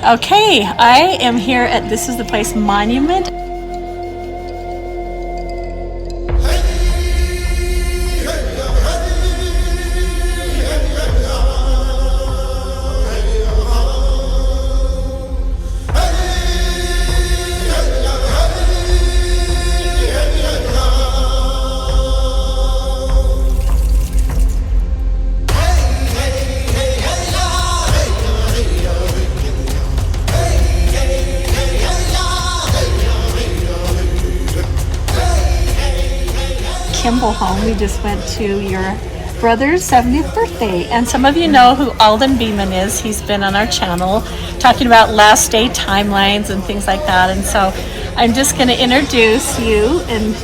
Okay, I am here at This Is the Place Monument. Kimball home. We just went to your brother's 70th birthday, and some of you know who ALDEN BEAMAN'S is. He's been on our channel talking about last day timelines and things like that, and so I'm just going to introduce you. And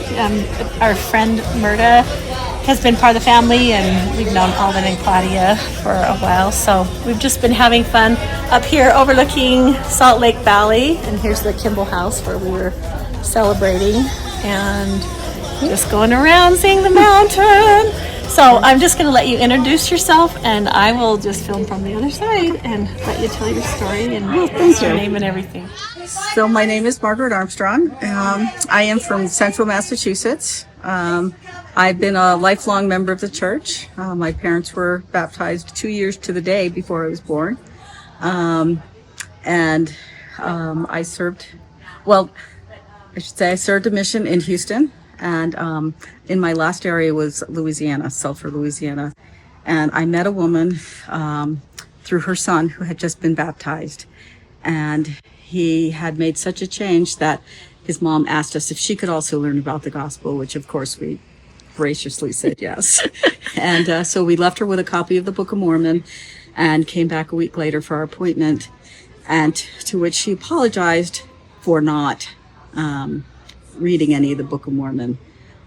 our friend Myrta has been part of the family, and we've known Alden and Claudia for a while, so we've just been having fun up here overlooking Salt Lake Valley. And here's the Kimball house where we were celebrating, and just going around seeing the mountain. So I'm just going to let you introduce yourself, and I will just film from the other side and let you tell your story and your name and everything. So my name is Margaret Armstrong. I am from Central Massachusetts. I've been a lifelong member of the church. My parents were baptized 2 years to the day before I was born. I served a mission in Houston. And in my last area was Louisiana, Sulphur, Louisiana. And I met a woman through her son who had just been baptized. And he had made such a change that his mom asked us if she could also learn about the gospel, which of course we graciously said yes. And so we left her with a copy of the Book of Mormon and came back a week later for our appointment, and to which she apologized for not reading any of the Book of Mormon.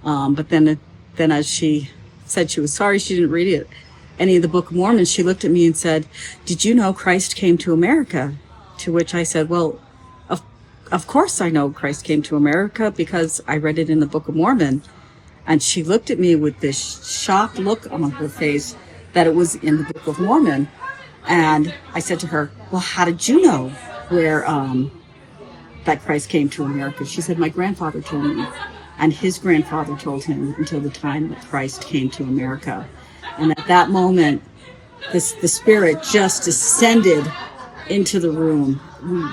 But then as she said she was sorry she didn't read any of the Book of Mormon, she looked at me and said, "Did you know Christ came to America?" To which I said, "Well, of course I know Christ came to America because I read it in the Book of Mormon." And she looked at me with this shocked look on her face that it was in the Book of Mormon. And I said to her, "Well, how did you know where that Christ came to America?" She said, "My grandfather told me, and his grandfather told him until the time that Christ came to America." And at that moment, the Spirit just descended into the room.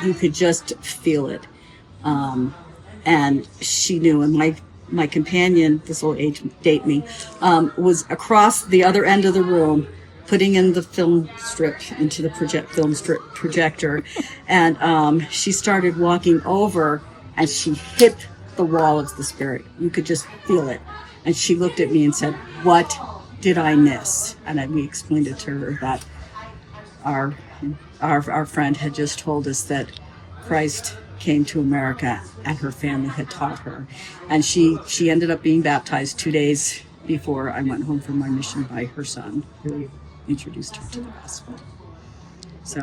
You could just feel it. And she knew, and my companion, this will date me, was across the other end of the room, putting in the film strip into the film strip projector. And she started walking over, and she hit the wall of the Spirit. You could just feel it. And she looked at me and said, "What did I miss?" And we explained it to her that our friend had just told us that Christ came to America and her family had taught her. And she ended up being baptized 2 days before I went home from my mission by her son, who introduced her to the gospel. So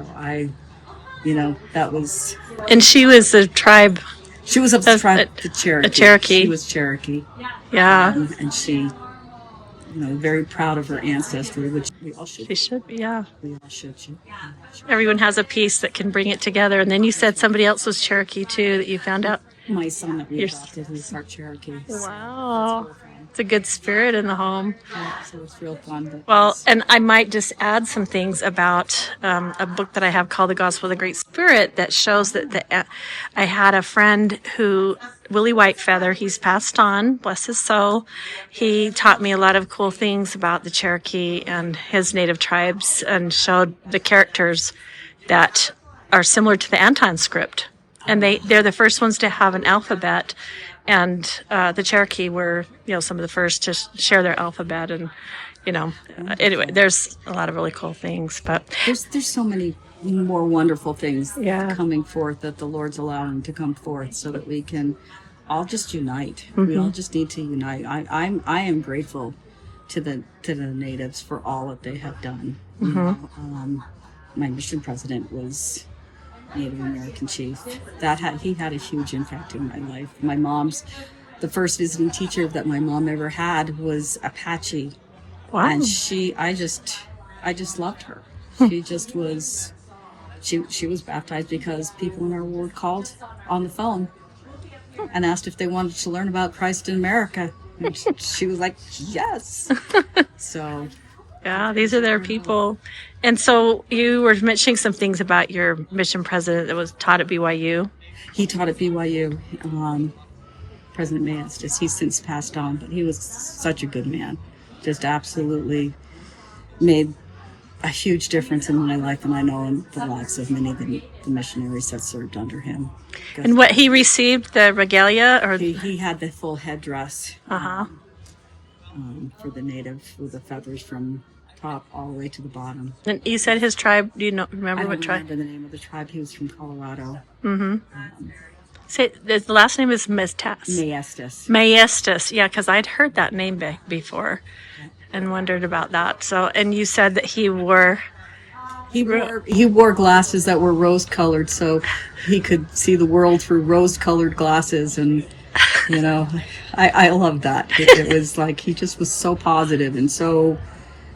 that was... And she was a tribe. She was of the tribe, the Cherokee. A Cherokee. She was Cherokee. Yeah. And she, very proud of her ancestry, which we all should. She should be, yeah. We all should. Everyone has a piece that can bring it together. And then you said somebody else was Cherokee too that you found out. My son that we adopted is part Cherokee. Wow. It's a good spirit in the home. Yeah, so it's real fun. Well, and I might just add some things about a book that I have called The Gospel of the Great Spirit that shows that I had a friend who, Willie Whitefeather, he's passed on, bless his soul. He taught me a lot of cool things about the Cherokee and his native tribes and showed the characters that are similar to the Anton script. And they're the first ones to have an alphabet. And the Cherokee were, some of the first to share their alphabet. And, anyway, there's a lot of really cool things. But there's so many more wonderful things coming forth that the Lord's allowing to come forth so that we can all just unite. Mm-hmm. We all just need to unite. I am grateful to the natives for all that they have done. Mm-hmm. My mission president was Native American chief. He had a huge impact in my life. The first visiting teacher that my mom ever had was Apache. Wow. And I just loved her. She just was She was baptized because people in our ward called on the phone and asked if they wanted to learn about Christ in America. And she was like, yes. So, yeah, these are their people. And so you were mentioning some things about your mission president that was taught at BYU. he taught at BYU, President Maestas. He's since passed on, but he was such a good man. Just absolutely made a huge difference in my life, and I know in the lives of many of the missionaries that served under him. And what he received, the regalia, or He had the full headdress uh-huh. For the native, with the feathers from top all the way to the bottom. And you said his tribe. Do you remember I what don't tribe? remember the name of the tribe. He was from Colorado. Say the last name is Maestas. Maestas. Maestas, yeah, because I'd heard that name before, and wondered about that. So, and you said that he wore. He wore glasses that were rose-colored, so he could see the world through rose-colored glasses, and I love that. It was like he just was so positive and so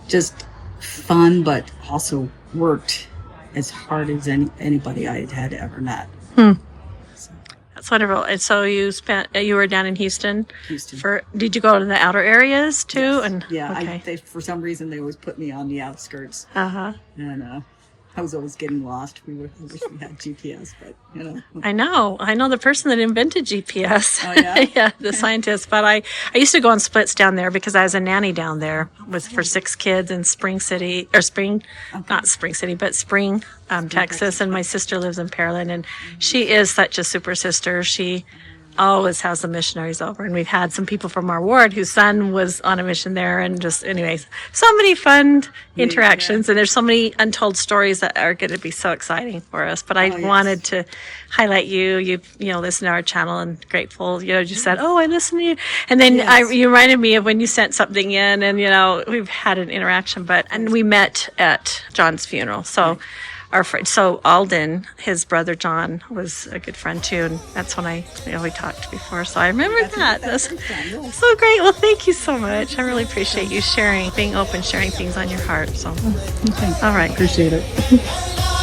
just fun, but also worked as hard as anybody I had ever met. That's wonderful. And so you were down in Houston. Houston. Did you go to the outer areas too? Yes. And Yeah, okay. for some reason they always put me on the outskirts. Uh-huh. And I was always getting lost. I wish we had GPS, but I know the person that invented GPS. Oh, yeah? Yeah, the scientist. But I used to go on splits down there because I was a nanny down there for 6 kids in Spring, Texas. And my sister lives in Pearland, and she is such a super sister. She always has the missionaries over, and we've had some people from our ward whose son was on a mission there, and just anyways, so many fun interactions, and there's so many untold stories that are going to be so exciting for us. But I wanted to highlight you listen to our channel, and grateful you said, oh, I listen to you, and then you reminded me of when you sent something in, and we've had an interaction, and we met at John's funeral. So our friend, so Alden, his brother John, was a good friend too, and that's when we talked before. So I remember that. That's so great. Well, thank you so much. I really appreciate you being open, sharing things on your heart. So, Thanks. all right, Appreciate it.